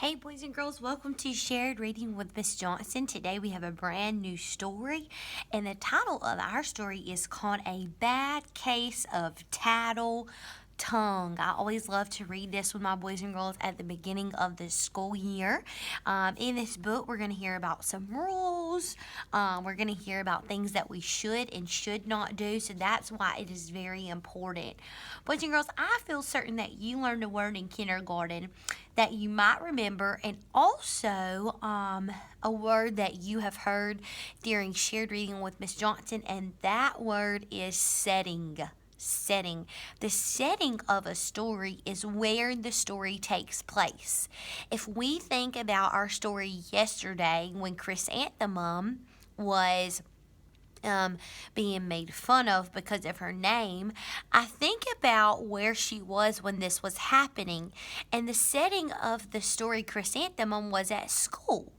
Hey, boys and girls, welcome to Shared Reading with Miss Johnson. Today we have a brand new story, and the title of our story is called A Bad Case of Tattle Tongue. I always love to read this with my boys and girls at the beginning of the school year. In this book, we're going to hear about some rules. We're going to hear about things that we should and should not do, so that's why it is very important. Boys and girls, I feel certain that you learned a word in kindergarten that you might remember, and also a word that you have heard during Shared Reading with Miss Johnson, and that word is setting. Setting. The setting of a story is where the story takes place. If we think about our story yesterday when Chrysanthemum was being made fun of because of her name, I think about where she was when this was happening. And the setting of the story Chrysanthemum was at school.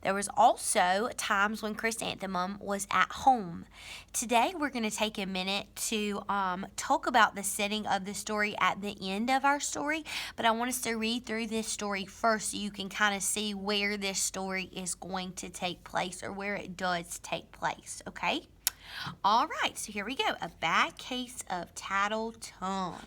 There was also times when Chrysanthemum was at home. Today we're going to take a minute to talk about the setting of the story at the end of our story, but I want us to read through this story first so you can kind of see where this story is going to take place, or where it does take place, okay? All right, so here we go. A Bad Case of Tattle Tongue.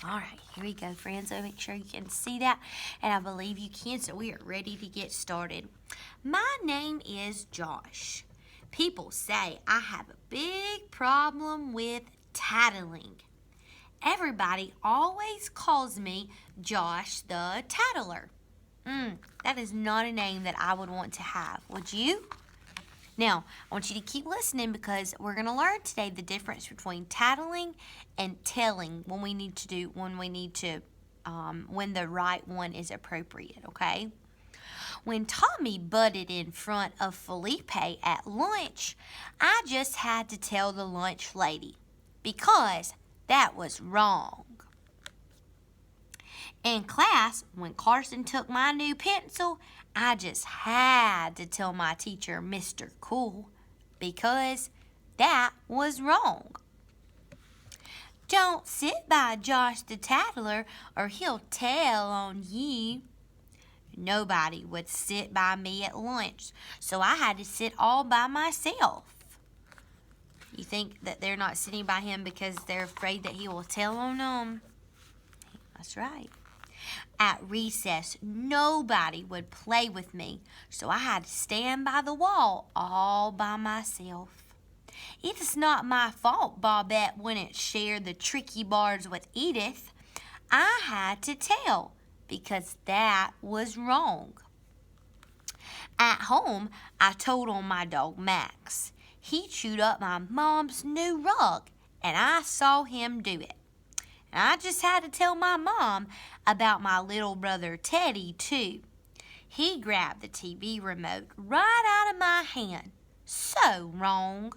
All right, here we go, friends. So make sure you can see that, and I believe you can, so we are ready to get started. My name is Josh. People say I have a big problem with tattling. Everybody always calls me Josh the Tattler. That is not a name that I would want to have, would you? Now, I want you to keep listening because we're going to learn today the difference between tattling and telling when the right one is appropriate, okay? When Tommy butted in front of Felipe at lunch, I just had to tell the lunch lady because that was wrong. In class, when Carson took my new pencil, I just had to tell my teacher, Mr. Cool, because that was wrong. Don't sit by Josh the Tattler or he'll tell on you. Nobody would sit by me at lunch, so I had to sit all by myself. You think that they're not sitting by him because they're afraid that he will tell on them? That's right. At recess, nobody would play with me, so I had to stand by the wall all by myself. It is not my fault Bobette wouldn't share the tricky bars with Edith. I had to tell because that was wrong. At home, I told on my dog Max. He chewed up my mom's new rug, and I saw him do it. And I just had to tell my mom about my little brother Teddy, too. He grabbed the TV remote right out of my hand. So wrong.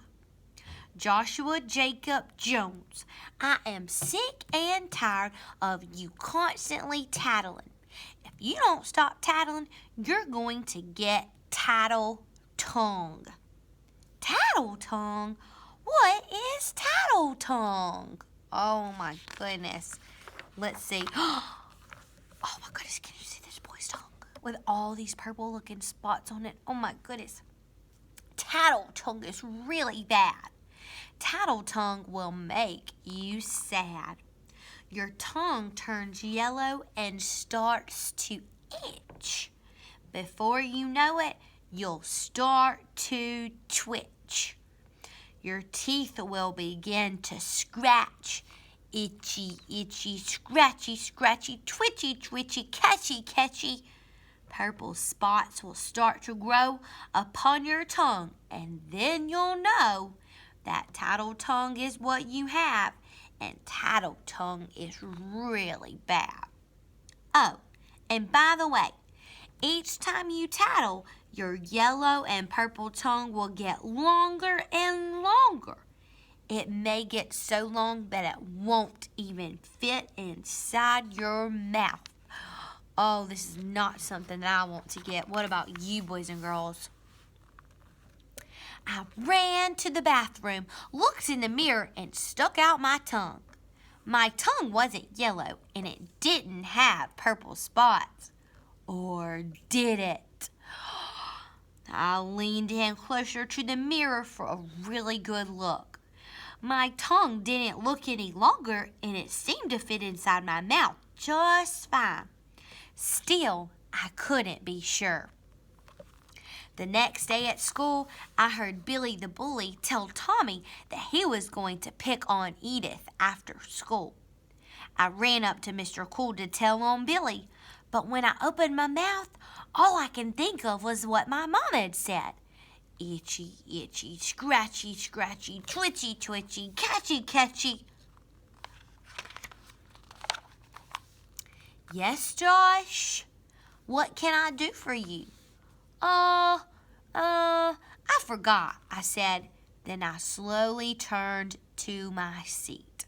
Joshua Jacob Jones, I am sick and tired of you constantly tattling. If you don't stop tattling, you're going to get tattle tongue. Tattle tongue? What is tattle tongue? Oh my goodness. Let's see. Oh my goodness, can you see this boy's tongue? With all these purple looking spots on it. Oh my goodness. Tattle tongue is really bad. Tattle tongue will make you sad. Your tongue turns yellow and starts to itch. Before you know it, you'll start to twitch. Your teeth will begin to scratch. Itchy, itchy, scratchy, scratchy, twitchy, twitchy, catchy, catchy. Purple spots will start to grow upon your tongue, and then you'll know that tattle tongue is what you have, and tattle tongue is really bad. Oh, and by the way, each time you tattle, your yellow and purple tongue will get longer and longer. It may get so long that it won't even fit inside your mouth. Oh, this is not something that I want to get. What about you, boys and girls? I ran to the bathroom, looked in the mirror, and stuck out my tongue. My tongue wasn't yellow and it didn't have purple spots. Or did it? I leaned in closer to the mirror for a really good look. My tongue didn't look any longer and it seemed to fit inside my mouth just fine. Still, I couldn't be sure. The next day at school, I heard Billy the bully tell Tommy that he was going to pick on Edith after school. I ran up to Mr. Cool to tell on Billy, but when I opened my mouth, all I could think of was what my mom had said. Itchy, itchy, scratchy, scratchy, twitchy, twitchy, catchy, catchy. Yes, Josh? What can I do for you? I forgot, I said. Then I slowly turned to my seat.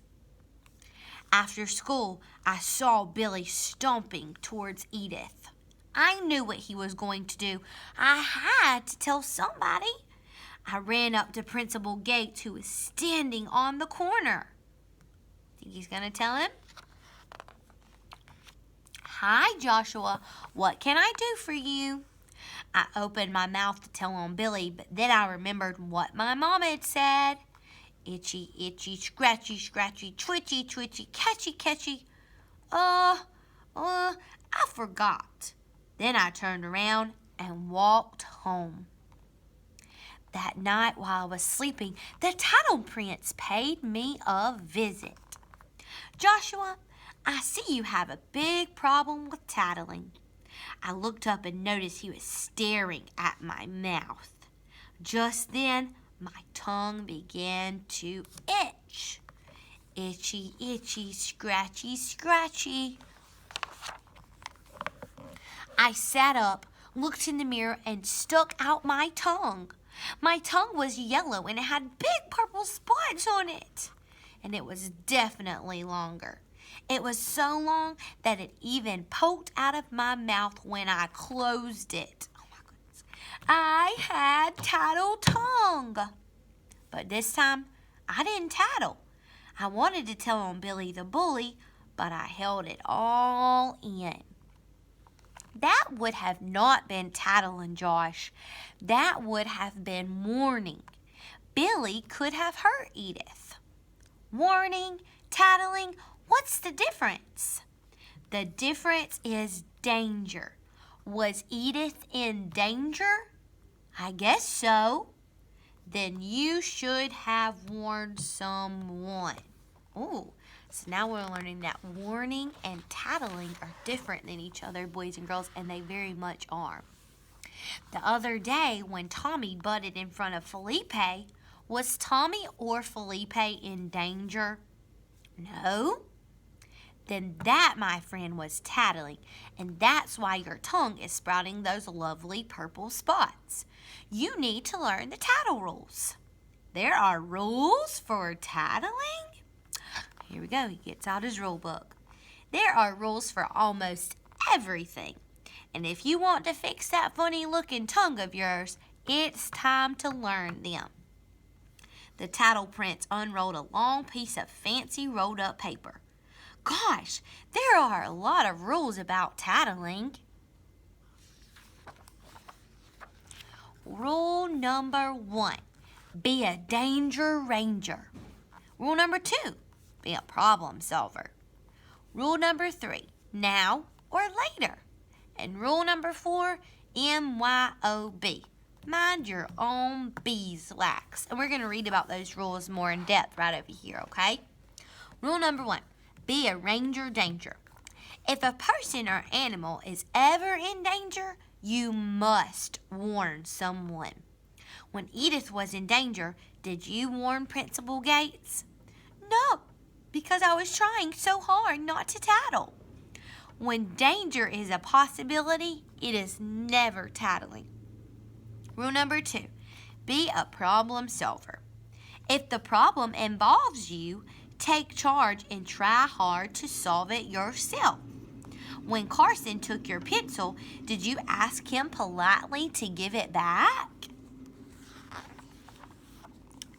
After school, I saw Billy stomping towards Edith. I knew what he was going to do. I had to tell somebody. I ran up to Principal Gates, who was standing on the corner. Think he's going to tell him? Hi, Joshua. What can I do for you? I opened my mouth to tell on Billy, but then I remembered what my mom had said. Itchy, itchy, scratchy, scratchy, twitchy, twitchy, catchy, catchy. I forgot. Then I turned around and walked home. That night while I was sleeping, the Tattle Prince paid me a visit. Joshua, I see you have a big problem with tattling. I looked up and noticed he was staring at my mouth. Just then, my tongue began to itch. Itchy, itchy, scratchy, scratchy. I sat up, looked in the mirror, and stuck out my tongue. My tongue was yellow and it had big purple spots on it. And it was definitely longer. It was so long that it even poked out of my mouth when I closed it. Oh my goodness. I had tattle tongue. But this time, I didn't tattle. I wanted to tell on Billy the bully, but I held it all in. That would have not been tattling, Josh. That would have been warning. Billy could have hurt Edith. Warning, tattling, what's the difference? The difference is danger. Was Edith in danger? I guess so. Then you should have warned someone. Ooh, so now we're learning that warning and tattling are different than each other, boys and girls, and they very much are. The other day when Tommy butted in front of Felipe, was Tommy or Felipe in danger? No? Then that, my friend, was tattling, and that's why your tongue is sprouting those lovely purple spots. You need to learn the tattle rules. There are rules for tattling? Here we go. He gets out his rule book. There are rules for almost everything. And if you want to fix that funny-looking tongue of yours, it's time to learn them. The Tattle Prince unrolled a long piece of fancy rolled-up paper. Gosh, there are a lot of rules about tattling. Rule number 1, be a danger ranger. Rule number 2, be a problem solver. Rule number 3, now or later. And rule number 4, MYOB, mind your own beeswax. And we're going to read about those rules more in depth right over here, okay? Rule number 1, be a ranger danger. If a person or animal is ever in danger, you must warn someone. When Edith was in danger, did you warn Principal Gates? No, because I was trying so hard not to tattle. When danger is a possibility, it is never tattling. Rule number 2, be a problem solver. If the problem involves you, take charge and try hard to solve it yourself. When Carson took your pencil, did you ask him politely to give it back?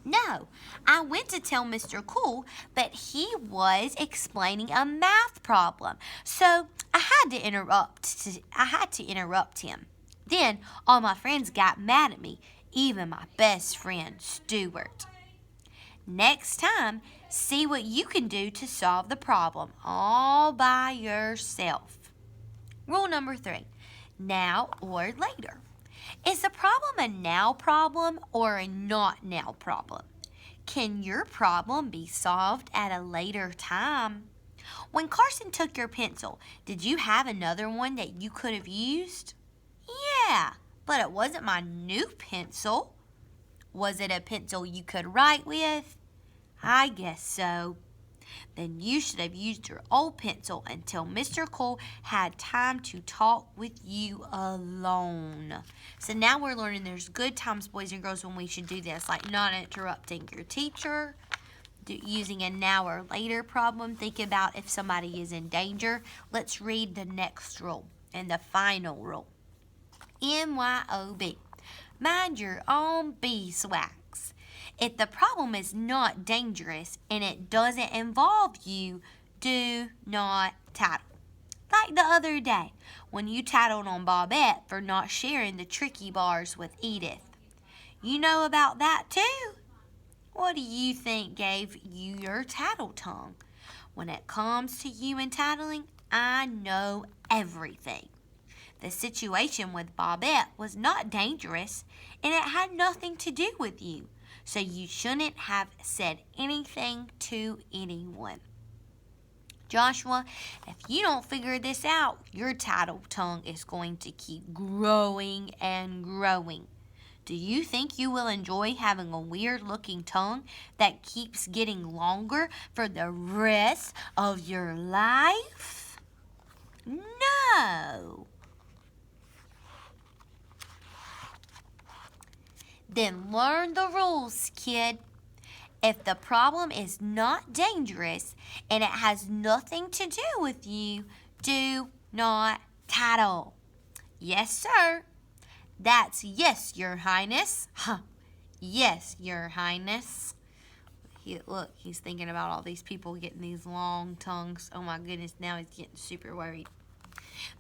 No, I went to tell Mr. Cool, but he was explaining a math problem, so I had to interrupt him. Then all my friends got mad at me, even my best friend, Stuart. Next time, see what you can do to solve the problem all by yourself. Rule number 3, now or later. Is the problem a now problem or a not now problem? Can your problem be solved at a later time? When Carson took your pencil, did you have another one that you could have used? Yeah, but it wasn't my new pencil. Was it a pencil you could write with? I guess so. Then you should have used your old pencil until Mr. Cole had time to talk with you alone. So now we're learning there's good times, boys and girls, when we should do this, like not interrupting your teacher, using a now or later problem. Think about if somebody is in danger. Let's read the next rule and the final rule. MYOB. Mind your own beeswax. If the problem is not dangerous and it doesn't involve you, do not tattle. Like the other day, when you tattled on Bobette for not sharing the tricky bars with Edith. You know about that too? What do you think gave you your tattle tongue? When it comes to you and tattling, I know everything. The situation with Bobette was not dangerous, and it had nothing to do with you, so you shouldn't have said anything to anyone. Joshua, if you don't figure this out, your tattle tongue is going to keep growing and growing. Do you think you will enjoy having a weird-looking tongue that keeps getting longer for the rest of your life? No. Then learn the rules, kid. If the problem is not dangerous and it has nothing to do with you, do not tattle. Yes, sir. That's yes, Your Highness. Huh. Yes, Your Highness. Look, he's thinking about all these people getting these long tongues. Oh my goodness, now he's getting super worried.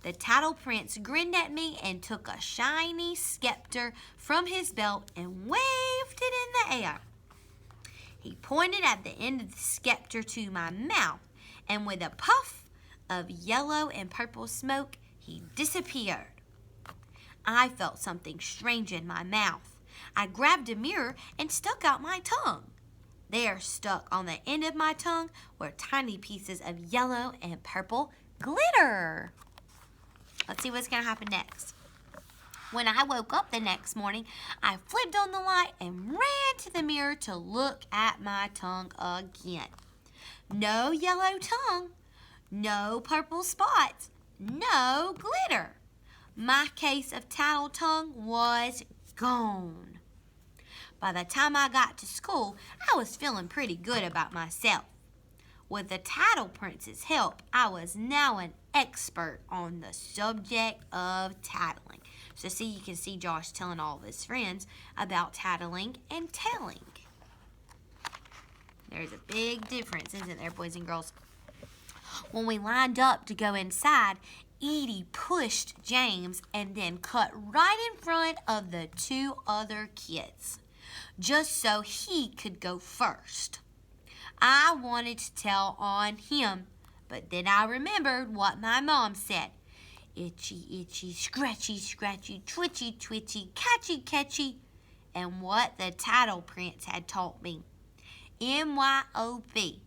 The Tattle Prince grinned at me and took a shiny scepter from his belt and waved it in the air. He pointed at the end of the scepter to my mouth, and with a puff of yellow and purple smoke, he disappeared. I felt something strange in my mouth. I grabbed a mirror and stuck out my tongue. There, stuck on the end of my tongue, were tiny pieces of yellow and purple glitter. Let's see what's going to happen next. When I woke up the next morning, I flipped on the light and ran to the mirror to look at my tongue again. No yellow tongue, no purple spots, no glitter. My case of tattle tongue was gone. By the time I got to school, I was feeling pretty good about myself. With the Tattle Prince's help, I was now an expert on the subject of tattling. So see, you can see Josh telling all of his friends about tattling and telling. There's a big difference, isn't there, boys and girls? When we lined up to go inside, Edie pushed James and then cut right in front of the two other kids, just so he could go first. I wanted to tell on him, but then I remembered what my mom said. Itchy, itchy, scratchy, scratchy, twitchy, twitchy, catchy, catchy, and what the Tattle Prince had taught me. MYOB,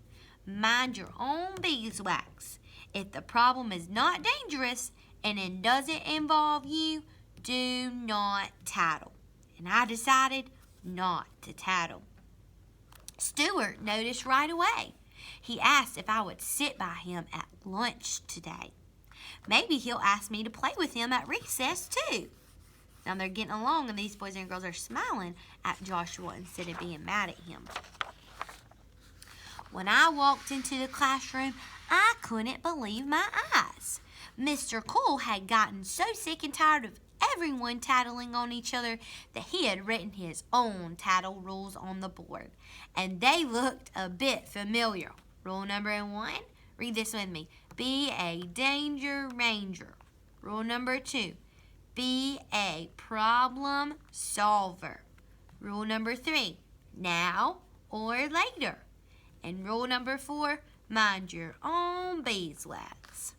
mind your own beeswax. If the problem is not dangerous and it doesn't involve you, do not tattle. And I decided not to tattle. Stuart noticed right away. He asked if I would sit by him at lunch today. Maybe he'll ask me to play with him at recess too. Now they're getting along and these boys and girls are smiling at Joshua instead of being mad at him. When I walked into the classroom, I couldn't believe my eyes. Mr. Cole had gotten so sick and tired of everyone tattling on each other that he had written his own tattle rules on the board. And they looked a bit familiar. Rule number 1, read this with me. Be a danger ranger. Rule number 2, be a problem solver. Rule number 3, now or later. And rule number 4, mind your own beeswax.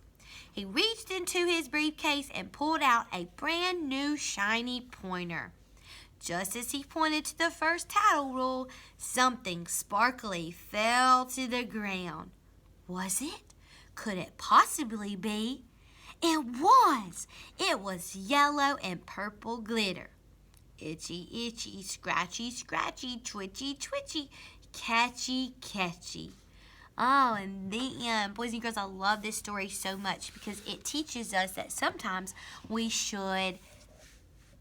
He reached into his briefcase and pulled out a brand new shiny pointer. Just as he pointed to the first tattle rule, something sparkly fell to the ground. Was it? Could it possibly be? It was! It was yellow and purple glitter. Itchy, itchy, scratchy, scratchy, twitchy, twitchy, catchy, catchy. Oh, and boys and girls, I love this story so much because it teaches us that sometimes we should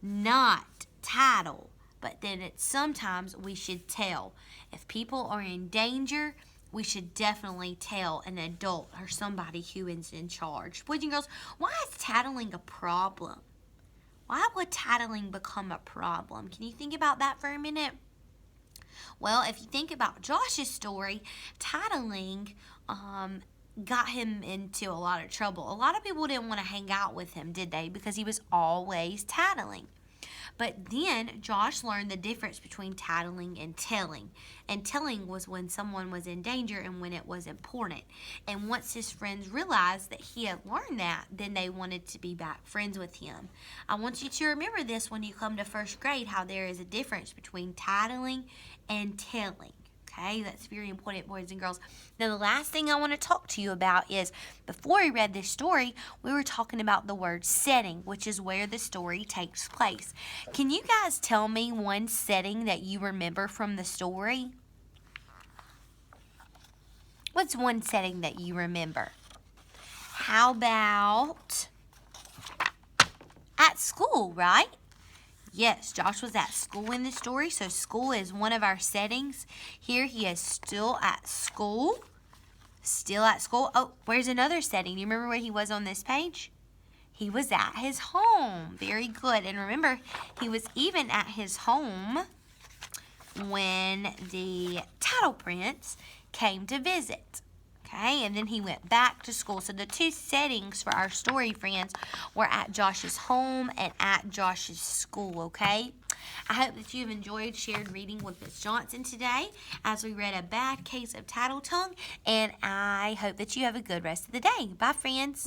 not tattle, but then sometimes we should tell. If people are in danger, we should definitely tell an adult or somebody who is in charge. Boys and girls, why is tattling a problem? Why would tattling become a problem? Can you think about that for a minute? Well, if you think about Josh's story, tattling got him into a lot of trouble. A lot of people didn't want to hang out with him, did they? Because he was always tattling. But then Josh learned the difference between tattling and telling. And telling was when someone was in danger and when it was important. And once his friends realized that he had learned that, then they wanted to be back friends with him. I want you to remember this when you come to first grade, how there is a difference between tattling and telling. Okay, that's very important, boys and girls. Now, the last thing I want to talk to you about is, before we read this story, we were talking about the word setting, which is where the story takes place. Can you guys tell me one setting that you remember from the story? What's one setting that you remember? How about at school, right? Yes, Josh was at school in the story, so school is one of our settings. Here he is still at school. Still at school. Oh, where's another setting? Do you remember where he was on this page? He was at his home. Very good. And remember, he was even at his home when the Tattle Prince came to visit. Okay, and then he went back to school. So the two settings for our story, friends, were at Josh's home and at Josh's school, okay? I hope that you've enjoyed shared reading with Miss Johnson today as we read A Bad Case of Tattle Tongue, and I hope that you have a good rest of the day. Bye, friends.